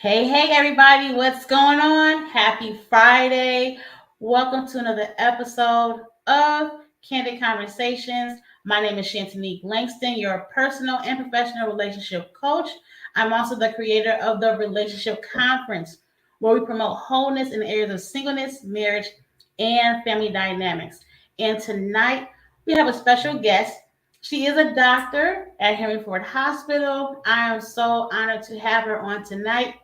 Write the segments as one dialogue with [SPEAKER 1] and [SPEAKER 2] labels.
[SPEAKER 1] Hey, everybody, what's going on? Happy Friday. Welcome to another episode of Candid Conversations. My name is Shantanique Langston, your personal and professional relationship coach. I'm also the creator of the Relationship Conference, where we promote wholeness in the areas of singleness, marriage, and family dynamics. And tonight, we have a special guest. She is a doctor at Henry Ford Hospital. I am so honored to have her on tonight.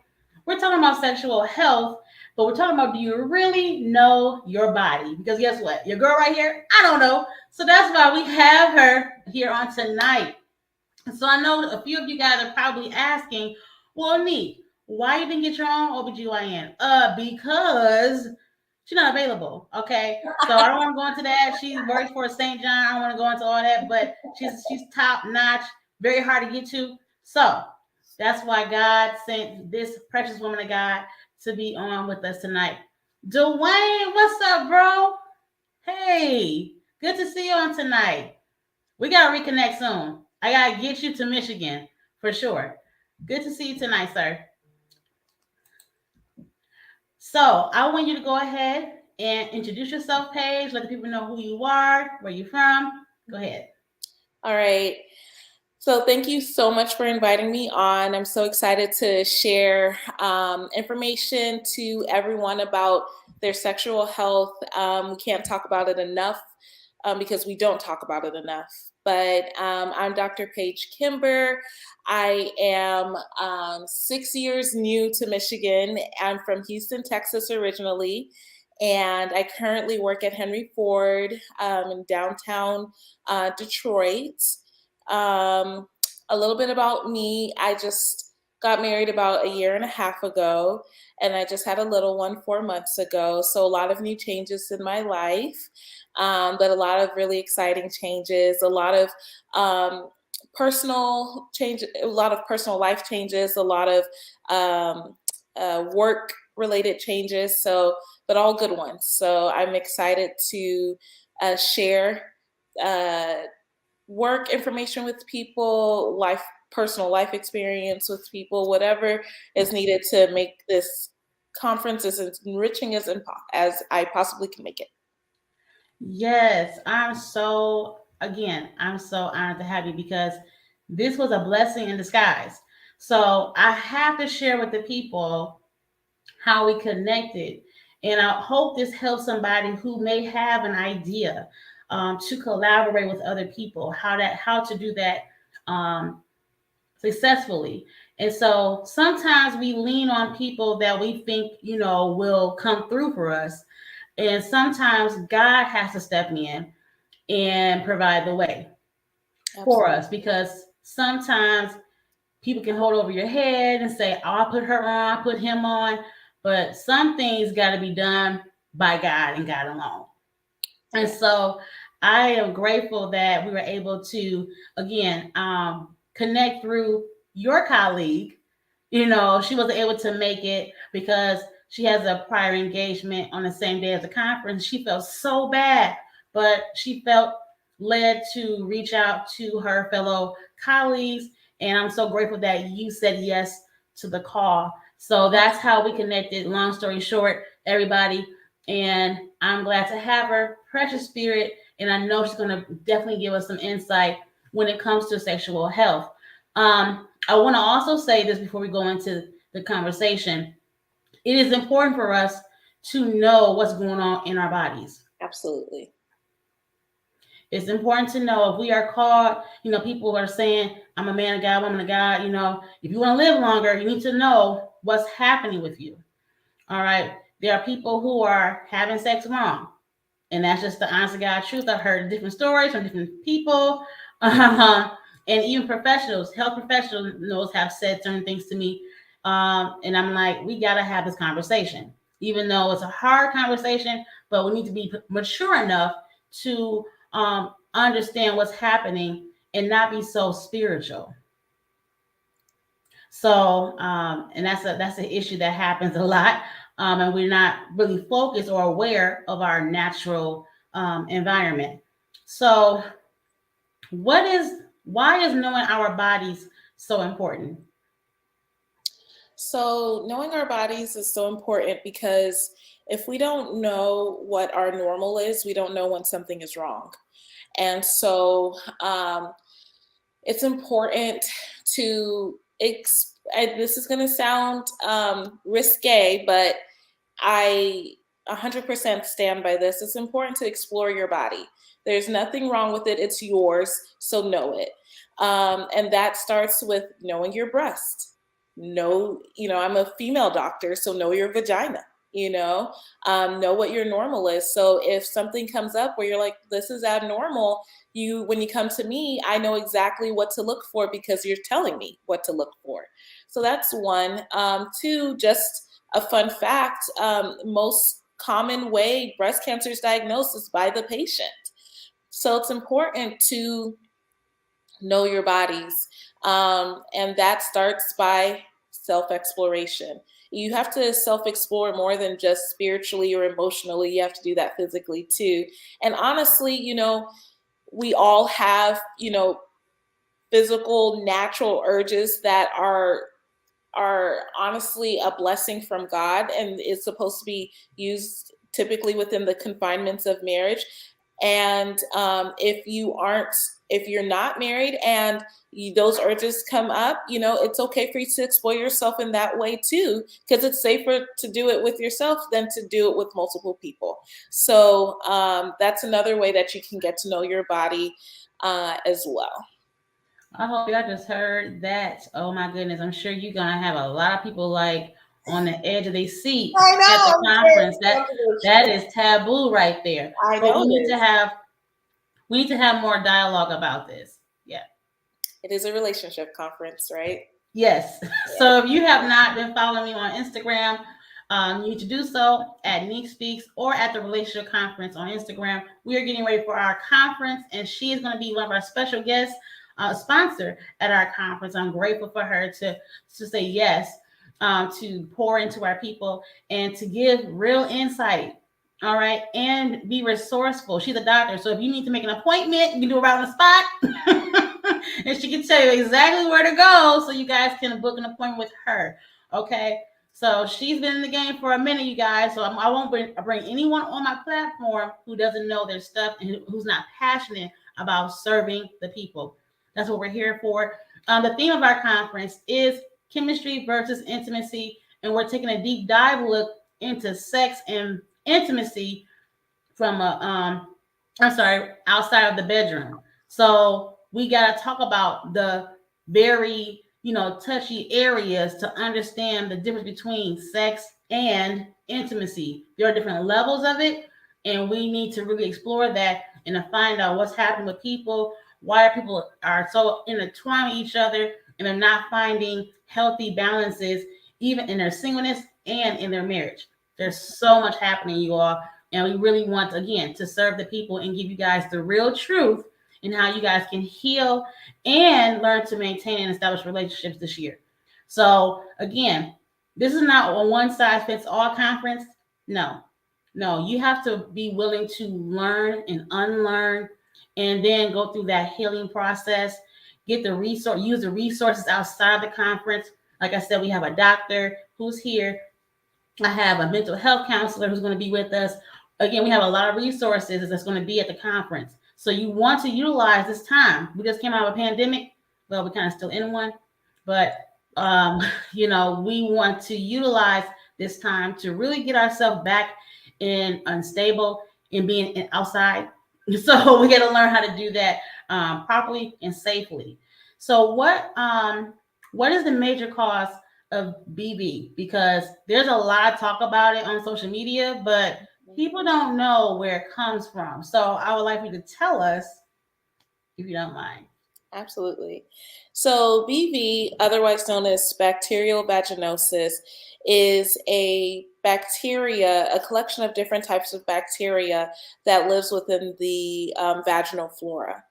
[SPEAKER 1] We're talking about sexual health, but we're talking about, do you really know your body? Because guess what? Your girl right here, I don't know. So that's why we have her here on tonight. So I know a few of you guys are probably asking, well, Neek, why you didn't get your own OBGYN? Because she's not available. Okay. So I don't want to go into that. She works for St. John. I don't want to go into all that, but she's top notch, very hard to get to. So that's why God sent this precious woman of God to be on with us tonight. Dwayne, what's up, bro? Hey, good to see you on tonight. We gotta reconnect soon. I gotta get you to Michigan for sure. Good to see you tonight, sir. So I want you to go ahead and introduce yourself, Paige. Let the people know who you are, where you're from. Go ahead.
[SPEAKER 2] All right. So thank you so much for inviting me on. I'm so excited to share information to everyone about their sexual health. We can't talk about it enough because we don't talk about it enough. But I'm Dr. Paige Kimber. I am 6 years new to Michigan. I'm from Houston, Texas originally. And I currently work at Henry Ford in downtown Detroit. Um, a little bit about me. I just got married about a year and a half ago, and I just had a little one 4 months ago. So a lot of new changes in my life, but a lot of really exciting changes, a lot of personal change, a lot of personal life changes, a lot of work related changes. So, but all good ones. So I'm excited to share uh, work information with people, personal life experience with people, whatever is needed to make this conference as enriching as I possibly can make it.
[SPEAKER 1] Yes, I'm so honored to have you because this was a blessing in disguise. So I have to share with the people how we connected. And I hope this helps somebody who may have an idea to collaborate with other people, how to do that um, successfully. And so sometimes we lean on people that we think, will come through for us. And sometimes God has to step in and provide the way for
[SPEAKER 2] Absolutely.
[SPEAKER 1] us because sometimes people can hold over your head and say, oh, I'll put her on, I'll put him on. But some things got to be done by God and God alone. And
[SPEAKER 2] Yeah.
[SPEAKER 1] so I am grateful that we were able to, again, connect through your colleague. She wasn't able to make it because she has a prior engagement on the same day as the conference. She felt so bad, but she felt led to reach out to her fellow colleagues. And I'm so grateful that you said yes to the call. So that's how we connected. Long story short, everybody. And I'm glad to have her, precious spirit. And I know she's going to definitely give us some insight when it comes to sexual health. I want to also say this before we go into the conversation. It is important for us to know what's going on in our bodies.
[SPEAKER 2] Absolutely.
[SPEAKER 1] It's important to know if we are called, people are saying, I'm a man of God, woman of God, if you want to live longer, you need to know what's happening with you. All right. There are people who are having sex wrong. And that's just the honest to God truth. I've heard different stories from different people. And even professionals, health professionals have said certain things to me. And I'm like, we got to have this conversation, even though it's a hard conversation, but we need to be mature enough to understand what's happening and not be so spiritual. So, and that's an issue that happens a lot, and we're not really focused or aware of our natural environment. So, why is knowing our bodies so important?
[SPEAKER 2] So, knowing our bodies is so important because if we don't know what our normal is, we don't know when something is wrong. And so, it's important to, and this is going to sound risque, but I 100% stand by this. It's important to explore your body. There's nothing wrong with it. It's yours, so know it. And that starts with knowing your breast. I'm a female doctor, so know your vagina. Know what your normal is. So if something comes up where you're like, this is abnormal, when you come to me, I know exactly what to look for because you're telling me what to look for. So that's one. Two, just a fun fact, most common way breast cancer is diagnosed is by the patient. So it's important to know your bodies. And that starts by self-exploration. You have to self-explore more than just spiritually or emotionally. You have to do that physically too. And honestly, we all have, physical, natural urges that are honestly a blessing from God, and it's supposed to be used typically within the confinements of marriage. And if you're not married and those urges come up, it's okay for you to explore yourself in that way too, because it's safer to do it with yourself than to do it with multiple people. So that's another way that you can get to know your body as well.
[SPEAKER 1] I hope y'all just heard that. Oh my goodness, I'm sure you're gonna have a lot of people like on the edge of their seat
[SPEAKER 2] I
[SPEAKER 1] at
[SPEAKER 2] know,
[SPEAKER 1] the
[SPEAKER 2] I'm very
[SPEAKER 1] conference. That is taboo right there.
[SPEAKER 2] I
[SPEAKER 1] But
[SPEAKER 2] know
[SPEAKER 1] we
[SPEAKER 2] it
[SPEAKER 1] need to
[SPEAKER 2] is.
[SPEAKER 1] have more dialogue about this. Yeah.
[SPEAKER 2] It is a relationship conference, right?
[SPEAKER 1] Yes. So if you have not been following me on Instagram, you need to do so at Neek Speaks or at the Relationship Conference on Instagram. We are getting ready for our conference, and she is going to be one of our special guests, sponsor at our conference. I'm grateful for her to say yes, to pour into our people and to give real insight. All right, and be resourceful. She's a doctor, so if you need to make an appointment, you can do it right on the spot. And she can tell you exactly where to go so you guys can book an appointment with her. Okay. So she's been in the game for a minute, you guys. So I won't bring anyone on my platform who doesn't know their stuff and who's not passionate about serving the people. That's what we're here for. The theme of our conference is chemistry versus intimacy, and we're taking a deep dive look into sex and intimacy from outside of the bedroom. So we got to talk about the very, touchy areas to understand the difference between sex and intimacy. There are different levels of it, and we need to really explore that and to find out what's happening with people, why people are so intertwined with each other, and they're not finding healthy balances even in their singleness and in their marriage. There's so much happening, you all, and we really want, again, to serve the people and give you guys the real truth and how you guys can heal and learn to maintain and establish relationships this year. So, again, this is not a one size fits all conference. No, no, you have to be willing to learn and unlearn and then go through that healing process. Use the resources outside the conference. Like I said, we have a doctor who's here. I have a mental health counselor who's going to be with us. Again, we have a lot of resources that's going to be at the conference. So you want to utilize this time. We just came out of a pandemic. Well, we're kind of still in one, but we want to utilize this time to really get ourselves back in unstable and being outside. So we got to learn how to do that properly and safely. So what is the major cause of BB? Because there's a lot of talk about it on social media, but people don't know where it comes from. So I would like you to tell us, if you don't mind.
[SPEAKER 2] Absolutely. So, BV, otherwise known as bacterial vaginosis, is a bacteria, a collection of different types of bacteria that lives within the vaginal flora.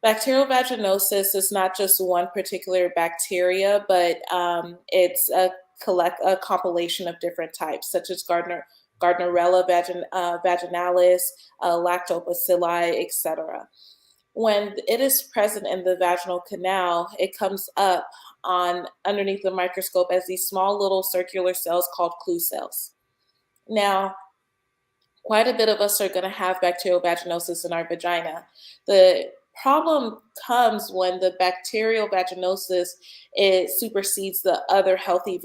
[SPEAKER 2] Bacterial vaginosis is not just one particular bacteria, but it's a compilation of different types, such as Gardnerella vaginalis, lactobacilli, etc. When it is present in the vaginal canal, it comes up on underneath the microscope as these small little circular cells called clue cells. Now, quite a bit of us are going to have bacterial vaginosis in our vagina. The problem comes when the bacterial vaginosis, it supersedes the other healthy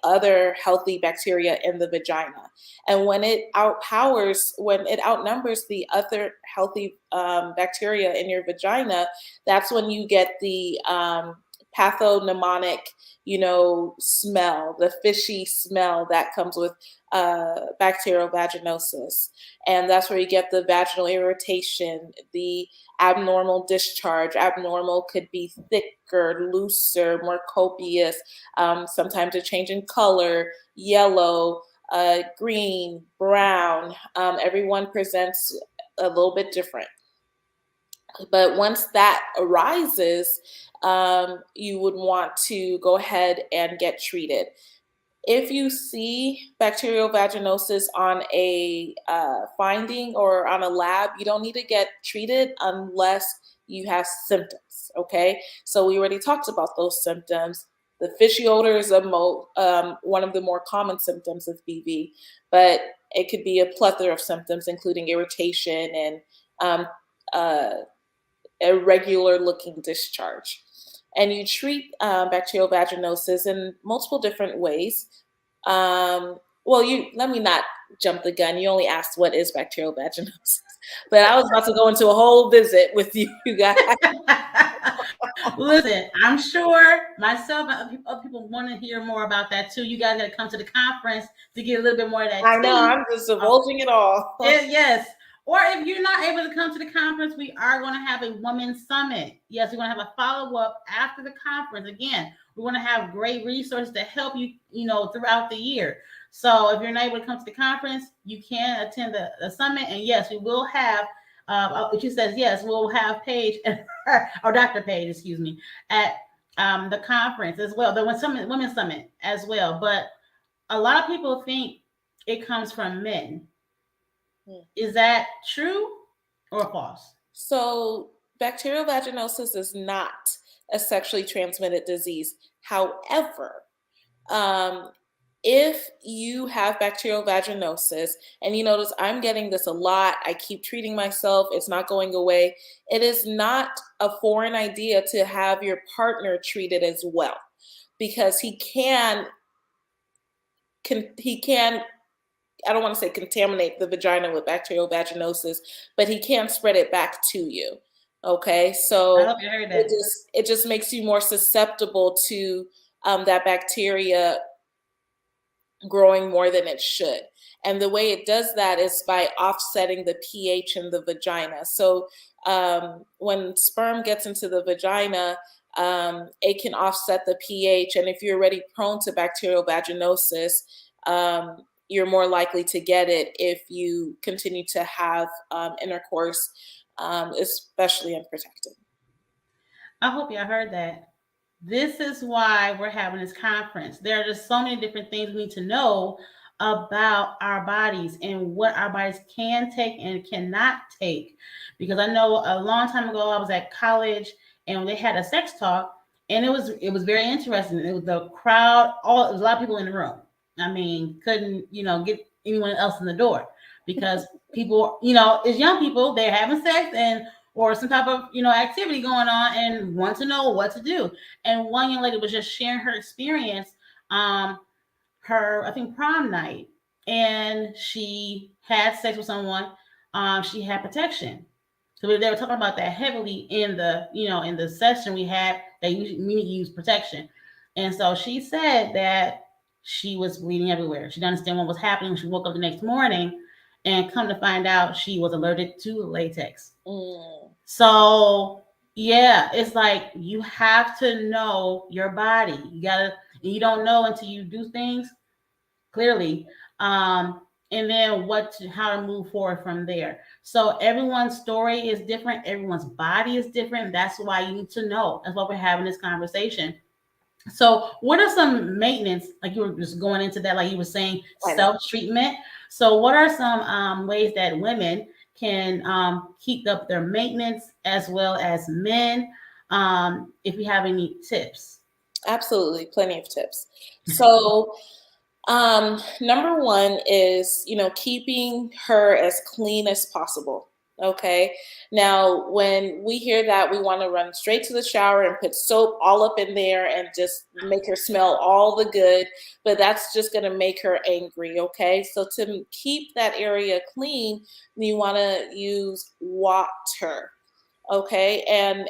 [SPEAKER 2] other healthy bacteria in the vagina. And when it outnumbers the other healthy bacteria in your vagina, that's when you get the pathognomonic, smell, the fishy smell that comes with bacterial vaginosis. And that's where you get the vaginal irritation, the abnormal discharge. Abnormal could be thicker, looser, more copious, sometimes a change in color, yellow, green, brown. Everyone presents a little bit different. But once that arises, you would want to go ahead and get treated. If you see bacterial vaginosis on a finding or on a lab, you don't need to get treated unless you have symptoms, okay? So we already talked about those symptoms. The fishy odor is one of the more common symptoms of BV, but it could be a plethora of symptoms, including irritation and irregular looking discharge. And you treat bacterial vaginosis in multiple different ways. Let me not jump the gun. You only asked what is bacterial vaginosis, but I was about to go into a whole visit with you guys.
[SPEAKER 1] Listen, I'm sure myself and other people want to hear more about that too. You guys got to come to the conference to get a little bit more of that.
[SPEAKER 2] I know, I'm just divulging it all.
[SPEAKER 1] Yes. Or if you're not able to come to the conference, we are going to have a women's summit. Yes, we're going to have a follow-up after the conference. Again, we're going to have great resources to help you, throughout the year. So if you're not able to come to the conference, you can attend the summit. And yes, we will have, she says, yes, we'll have Paige, or Dr. Paige, excuse me, at the conference as well, the women's summit as well. But a lot of people think it comes from men. Is that true or false?
[SPEAKER 2] So bacterial vaginosis is not a sexually transmitted disease. However, if you have bacterial vaginosis, and you notice I'm getting this a lot, I keep treating myself, it's not going away, it is not a foreign idea to have your partner treated as well, because he can I don't want to say contaminate the vagina with bacterial vaginosis, but he can spread it back to you. Okay, so
[SPEAKER 1] I hope you heard that.
[SPEAKER 2] It just makes you more susceptible to that bacteria growing more than it should. And the way it does that is by offsetting the pH in the vagina. So when sperm gets into the vagina, it can offset the pH. And if you're already prone to bacterial vaginosis, you're more likely to get it if you continue to have intercourse, especially unprotected.
[SPEAKER 1] I hope y'all heard that. This is why we're having this conference. There are just so many different things we need to know about our bodies and what our bodies can take and cannot take. Because I know a long time ago I was at college and they had a sex talk, and it was very interesting. It was the crowd, it was a lot of people in the room. I mean, couldn't get anyone else in the door because people, as young people, they're having sex or some type of activity going on and want to know what to do. And one young lady was just sharing her experience, her I think prom night, and she had sex with someone. She had protection. So they were talking about that heavily in the session we had. They need to use protection, and so she said that she was bleeding everywhere. She didn't understand what was happening. She woke up the next morning, and come to find out, she was allergic to latex. So yeah, it's like you have to know your body. You don't know until you do things clearly. And then how to move forward from there. So everyone's story is different. Everyone's body is different. That's why you need to know. That's why we're having this conversation. So what are some maintenance, like you were just going into that, like you were saying, self-treatment. So what are some ways that women can keep up their maintenance as well as men? if you have any tips.
[SPEAKER 2] Absolutely, plenty of tips. So, number one is, keeping her as clean as possible. Okay. Now, when we hear that, we want to run straight to the shower and put soap all up in there and just make her smell all the good, but that's just going to make her angry. Okay. So, to keep that area clean, you want to use water. Okay. And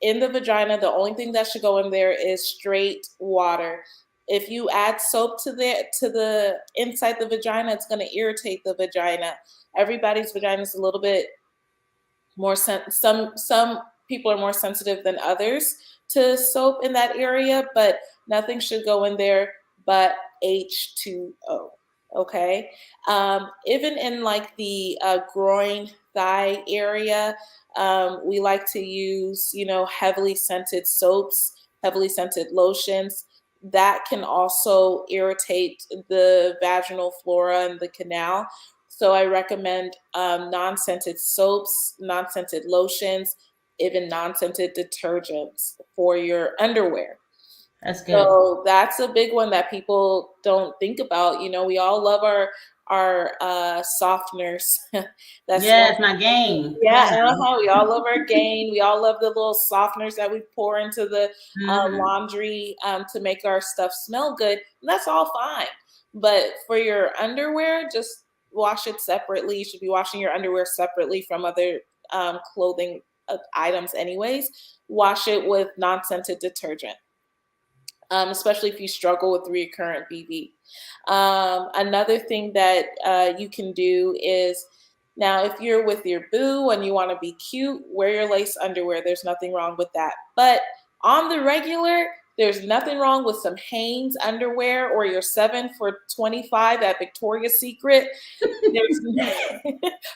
[SPEAKER 2] in the vagina, the only thing that should go in there is straight water. If you add soap to the inside the vagina, it's going to irritate the vagina. Everybody's vagina is a little bit more some people are more sensitive than others to soap in that area, but nothing should go in there but H2O. Okay. Even in like the groin thigh area, we like to use, heavily scented soaps, heavily scented lotions. That can also irritate the vaginal flora and the canal. So I recommend non-scented soaps, non-scented lotions, even non-scented detergents for your underwear.
[SPEAKER 1] That's good.
[SPEAKER 2] So that's a big one that people don't think about. We all love our softeners. That's
[SPEAKER 1] Yes,
[SPEAKER 2] one.
[SPEAKER 1] my game. Come
[SPEAKER 2] Yeah,
[SPEAKER 1] on now.
[SPEAKER 2] we all love our Gain. We all love the little softeners that we pour into the
[SPEAKER 1] Hmm.
[SPEAKER 2] laundry to make our stuff smell good. And that's all fine. But for your underwear, just wash it separately. You should be washing your underwear separately from other clothing items, anyways. Wash it with non-scented detergent, especially if you struggle with recurrent BV. Another thing that you can do is, now, if you're with your boo and you want to be cute, wear your lace underwear. There's nothing wrong with that. But on the regular, there's nothing wrong with some Hanes underwear or your 7 for $25 at Victoria's Secret. There's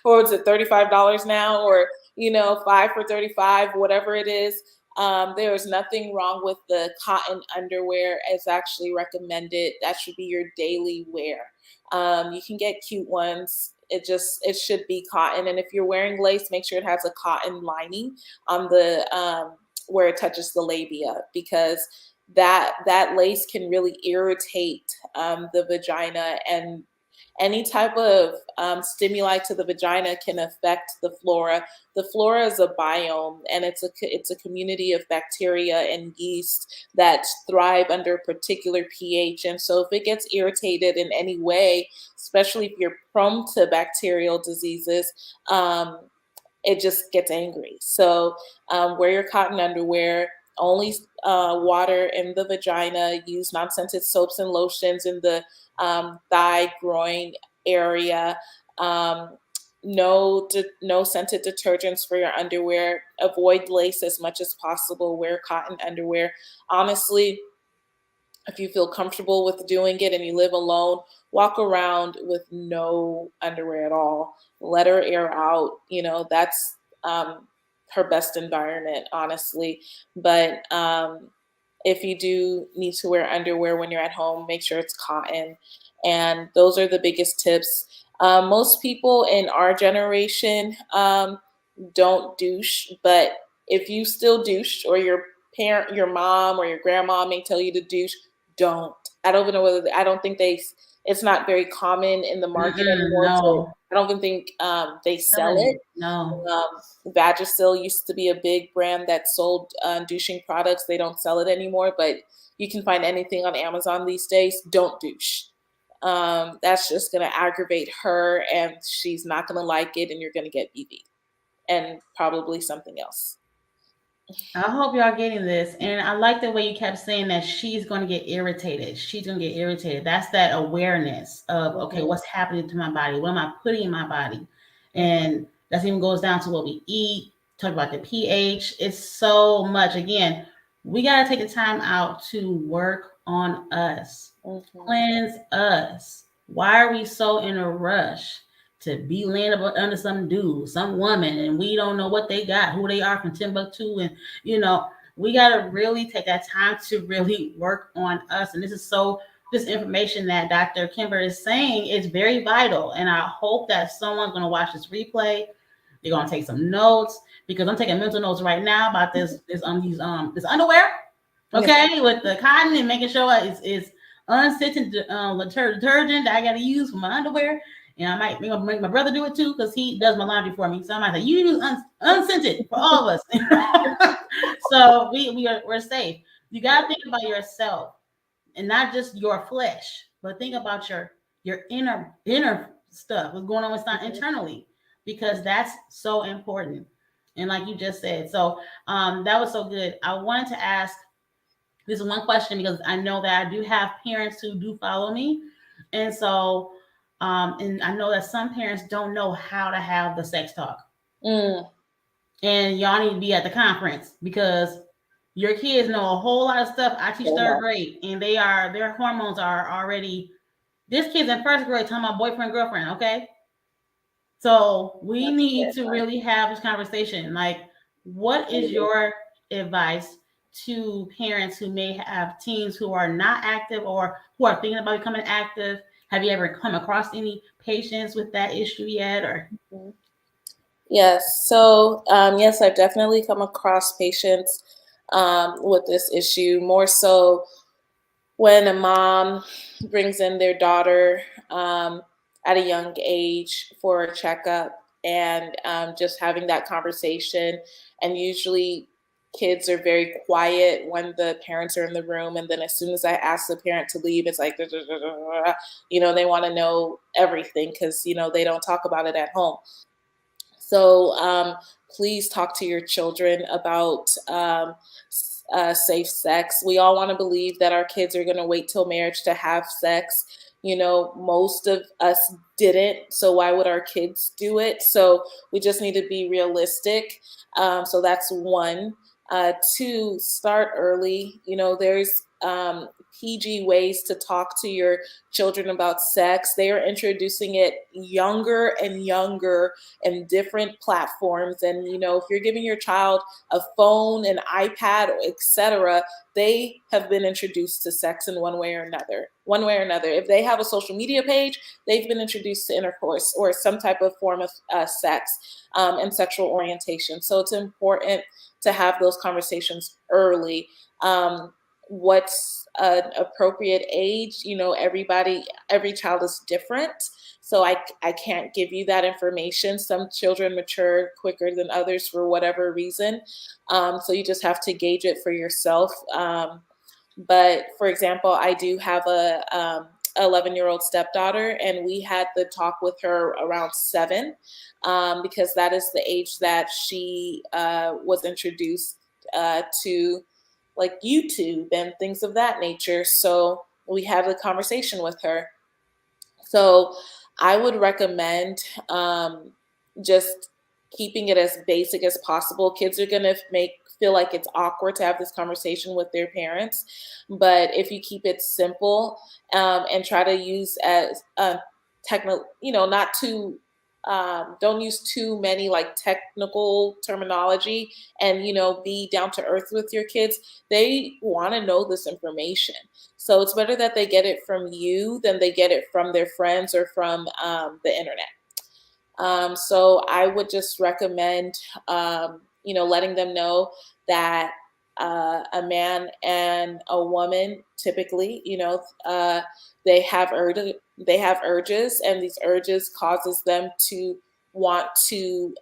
[SPEAKER 2] or is it $35 now, or 5 for 35, whatever it is. There is nothing wrong with the cotton underwear. It's actually recommended. That should be your daily wear. You can get cute ones. It should be cotton. And if you're wearing lace, make sure it has a cotton lining on the where it touches the labia, because that lace can really irritate the vagina, and any type of stimuli to the vagina can affect the flora. The flora is a biome, and it's a community of bacteria and yeast that thrive under a particular pH. And so, if it gets irritated in any way, especially if you're prone to bacterial diseases, it just gets angry. So wear your cotton underwear, only water in the vagina, use non-scented soaps and lotions in the thigh, groin area. Um, no scented detergents for your underwear. Avoid lace as much as possible. Wear cotton underwear. Honestly, if you feel comfortable with doing it and you live alone, walk around with no underwear at all. Let her air out. That's her best environment, honestly. But if you do need to wear underwear when you're at home, make sure it's cotton. And those are the biggest tips. Most people in our generation don't douche, but if you still douche, or your parent, your mom or your grandma may tell you to douche, don't. I don't even know whether I don't think it's not very common in the market
[SPEAKER 1] Mm-mm,
[SPEAKER 2] anymore. So
[SPEAKER 1] no.
[SPEAKER 2] I don't even think they sell
[SPEAKER 1] Telling
[SPEAKER 2] it.
[SPEAKER 1] you. No.
[SPEAKER 2] Vagisil used to be a big brand that sold douching products. They don't sell it anymore, but you can find anything on Amazon these days. Don't douche. That's just going to aggravate her, and she's not going to like it, and you're going to get BV and probably something else.
[SPEAKER 1] I hope y'all getting this. And I like the way you kept saying that she's going to get irritated. She's going to get irritated. That's that awareness of, okay,
[SPEAKER 2] Mhm,
[SPEAKER 1] what's happening to my body? What am I putting in my body?
[SPEAKER 2] mhm,
[SPEAKER 1] And that even goes down to what we eat, talk about the pH. It's so much. Again, we got to take the time out to work on us,
[SPEAKER 2] mhm.
[SPEAKER 1] cleanse us. Why are we so in a rush to be laying up under some dude, some woman, and we don't know what they got, who they are from Timbuktu, and you know, we got to really take that time to really work on us. And this information that Dr. Kimber is saying is very vital. And I hope that someone's going to watch this replay They're gonna take some notes because I'm taking mental notes right now about this underwear. Okay, yeah. With the cotton and making sure it's unscented detergent that I gotta use for my underwear. And I might make my brother do it too because he does my laundry for me. So I might say, you use unscented for all of us. So we're safe. You gotta think about yourself and not just your flesh, but think about your inner stuff, what's going on internally, because that's so important. And like you just said, so that was so good. I wanted to ask this one question because I know that I do have parents who do follow me, and so and I know that some parents don't know how to have the sex talk. And y'all need to be at the conference because your kids know a whole lot of stuff. I teach third grade, and their hormones are already. This kid's in first grade talking about boyfriend girlfriend. Okay, so we need to really have this conversation. Like, what is your advice to parents who may have teens who are not active or who are thinking about becoming active? Have you ever come across any patients with that issue yet? Or
[SPEAKER 2] Yes. So, yes, I've definitely come across patients with this issue, more so when a mom brings in their daughter at a young age for a checkup and just having that conversation. And usually kids are very quiet when the parents are in the room. And then as soon as I ask the parent to leave, it's like, they want to know everything because, they don't talk about it at home. So please talk to your children about safe sex. We all want to believe that our kids are going to wait till marriage to have sex. Most of us didn't. So why would our kids do it? So we just need to be realistic. So that's one. Two, start early. There's PG ways to talk to your children about sex. They are introducing it younger and younger in different platforms. And, if you're giving your child a phone, an iPad, etc., they have been introduced to sex in one way or another. If they have a social media page, they've been introduced to intercourse or some type of form of sex and sexual orientation. So it's important to have those conversations early. What's an appropriate age? Every child is different. So I can't give you that information. Some children mature quicker than others for whatever reason. So you just have to gauge it for yourself. But for example, I do have a 11-year-old stepdaughter, and we had the talk with her around 7 because that is the age that she was introduced to like YouTube and things of that nature. So we have a conversation with her. So I would recommend just keeping it as basic as possible. Kids are going to feel like it's awkward to have this conversation with their parents. But if you keep it simple and try to use as not too, don't use too many like technical terminology and, be down to earth with your kids. They want to know this information. So it's better that they get it from you than they get it from their friends or from the internet. So I would just recommend, letting them know that a man and a woman typically, they have urges, and these urges causes them to want to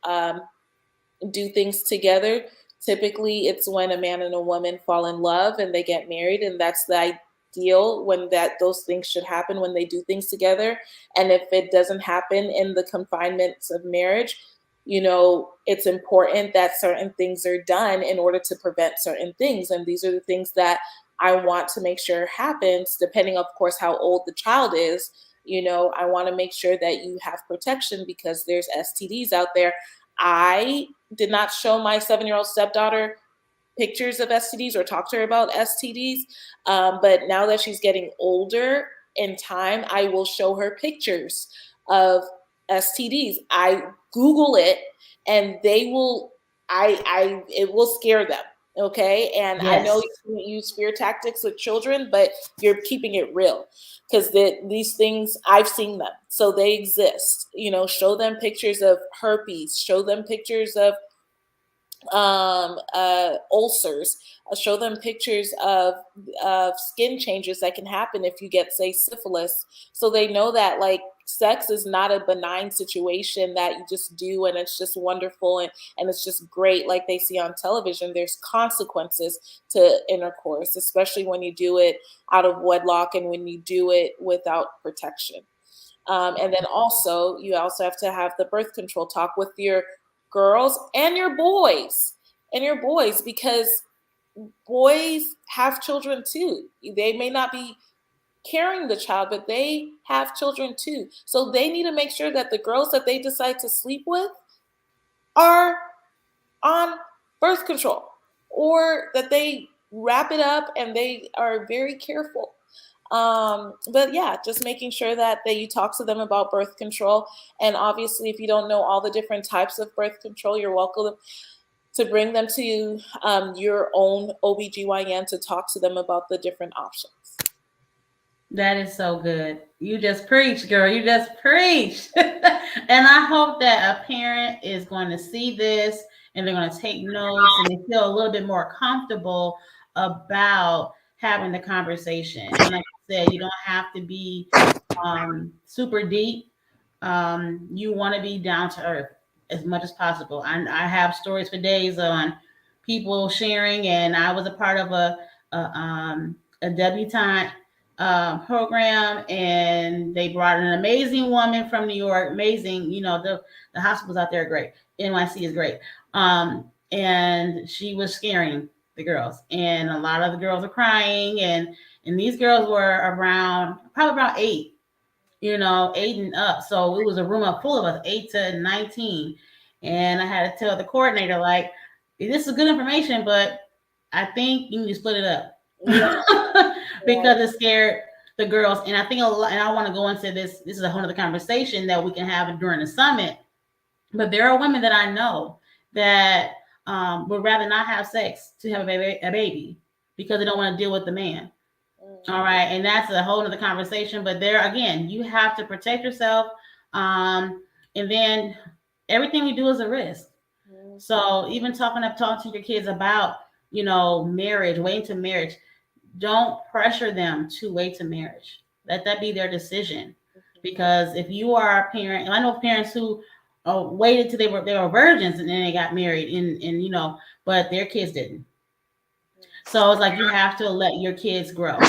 [SPEAKER 2] do things together. Typically, it's when a man and a woman fall in love and they get married, and that's the ideal when those things should happen when they do things together. And if it doesn't happen in the confinements of marriage, it's important that certain things are done in order to prevent certain things. And these are the things that I want to make sure happens, depending, of course, how old the child is. I want to make sure that you have protection because there's STDs out there. I did not show my 7-year-old stepdaughter pictures of STDs or talk to her about STDs. But now that she's getting older in time, I will show her pictures of STDs. I Google it and it will scare them. Okay. And I know
[SPEAKER 1] Yes.
[SPEAKER 2] you can't use fear tactics with children, but you're keeping it real because these things, I've seen them. So they exist. Show them pictures of herpes, show them pictures of ulcers, show them pictures of skin changes that can happen if you get, say, syphilis, so they know that, like, sex is not a benign situation that you just do and it's just wonderful and it's just great like they see on television. There's consequences to intercourse, especially when you do it out of wedlock and when you do it without protection. And then also, you also have to have the birth control talk with your girls and your boys, because boys have children too. They may not be carrying the child, but they have children too. So they need to make sure that the girls that they decide to sleep with are on birth control, or that they wrap it up and they are very careful. But yeah, just making sure that you talk to them about birth control. And obviously, if you don't know all the different types of birth control, you're welcome to bring them to your own OBGYN to talk to them about the different options.
[SPEAKER 1] That is so good. You just preach, girl. You just preach. And I hope that a parent is going to see this and they're going to take notes and they feel a little bit more comfortable about having the conversation. And like I said, you don't have to be super deep. You want to be down to earth as much as possible. I have stories for days on people sharing, and I was a part of a debutante program, and they brought an amazing woman from New York. Amazing, the hospitals out there are great. NYC is great, and she was scaring the girls, and a lot of the girls were crying, and these girls were probably around 8, 8 and up. So it was a room up full of us, 8 to 19. And I had to tell the coordinator, like, this is good information, but I think you need to split it up.
[SPEAKER 2] Yeah.
[SPEAKER 1] Because it scared the girls. And I think a lot, and I want to go into this. This is a whole other conversation that we can have during the summit. But there are women that I know that would rather not have sex to have a baby because they don't want to deal with the man. All right, and that's a whole other conversation. But there again, you have to protect yourself, and then everything we do is a risk. So even talk to your kids about marriage, waiting to marriage. Don't pressure them to wait to marriage. Let that be their decision. Because if you are a parent, and I know parents who waited till they were virgins and then they got married, and but their kids didn't. So it's like you have to let your kids grow.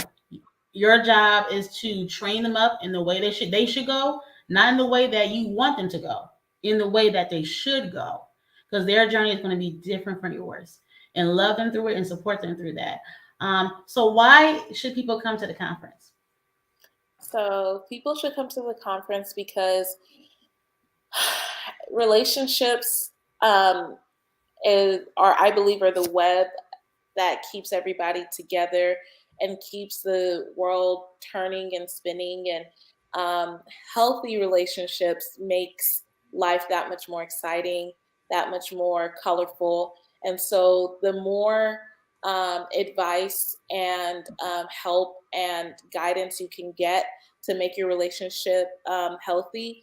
[SPEAKER 1] Your job is to train them up in the way they should go, not in the way that you want them to go, in the way that they should go, because their journey is going to be different from yours. And love them through it and support them through that. So why should people come to the conference?
[SPEAKER 2] So people should come to the conference because relationships I believe, are the web that keeps everybody together and keeps the world turning and spinning. And healthy relationships makes life that much more exciting, that much more colorful. And so the more advice and help and guidance you can get to make your relationship healthy,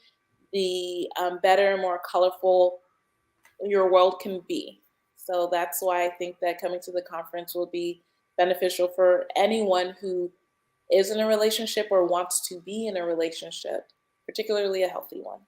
[SPEAKER 2] the better and more colorful your world can be. So that's why I think that coming to the conference will be beneficial for anyone who is in a relationship or wants to be in a relationship, particularly a healthy one.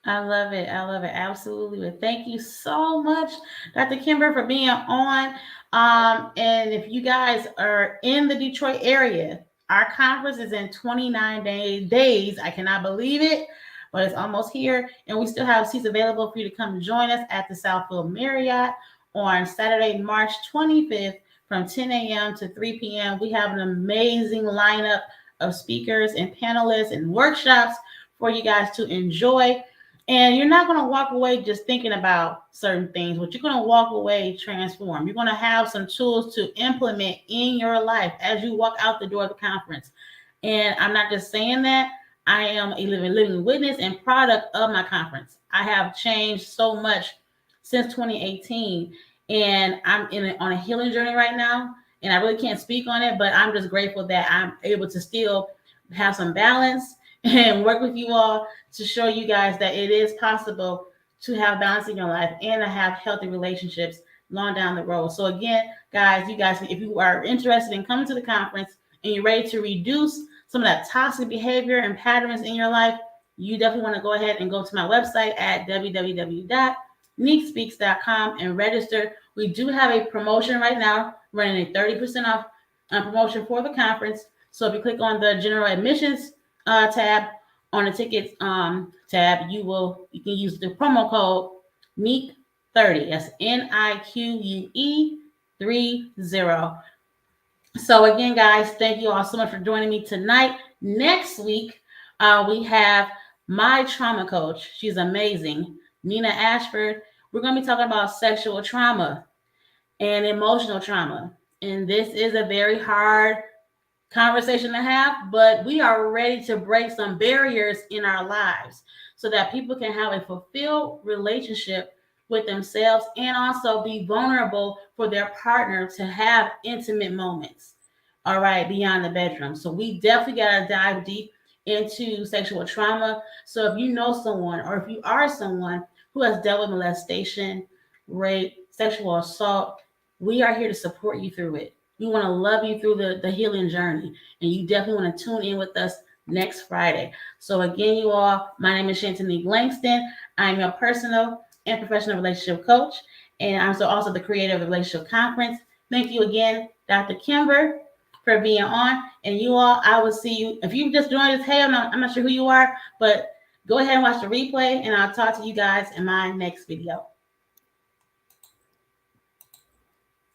[SPEAKER 1] I love it. I love it. Absolutely. Well, thank you so much, Dr. Kimber, for being on. And if you guys are in the Detroit area, our conference is in 29 days. I cannot believe it, but it's almost here. And we still have seats available for you to come join us at the Southfield Marriott on Saturday, March 25th from 10 a.m. to 3 p.m. We have an amazing lineup of speakers and panelists and workshops for you guys to enjoy. And you're not going to walk away just thinking about certain things, but you're going to walk away transformed. You're going to have some tools to implement in your life as you walk out the door of the conference. And I'm not just saying that. I am a living witness and product of my conference. I have changed so much since 2018. and I'm on a healing journey right now. And I really can't speak on it, but I'm just grateful that I'm able to still have some balance and work with you all to show you guys that it is possible to have balance in your life and to have healthy relationships long down the road. So again, guys, if you are interested in coming to the conference and you're ready to reduce some of that toxic behavior and patterns in your life, you definitely want to go ahead and go to my website at www.neekspeaks.com and register. We do have a promotion right now, running a 30% off promotion for the conference. So if you click on the general admissions tab on the tickets tab, you can use the promo code NIQUE30. That's NIQUE 30. So again, guys, thank you all so much for joining me tonight. Next week, we have my trauma coach. She's amazing, Nina Ashford. We're going to be talking about sexual trauma and emotional trauma. And this is a very hard conversation to have, but we are ready to break some barriers in our lives so that people can have a fulfilled relationship with themselves and also be vulnerable for their partner to have intimate moments. All right, beyond the bedroom. So we definitely got to dive deep into sexual trauma. So if you know someone or if you are someone who has dealt with molestation, rape, sexual assault, we are here to support you through it. We want to love you through the healing journey. And you definitely want to tune in with us next Friday. So again, you all, my name is Shantanique Langston. I'm your personal and professional relationship coach. And I'm also the creator of the Relationship Conference. Thank you again, Dr. Kimber, for being on. And you all, I will see you. If you just joined us, hey, I'm not sure who you are, but go ahead and watch the replay. And I'll talk to you guys in my next video.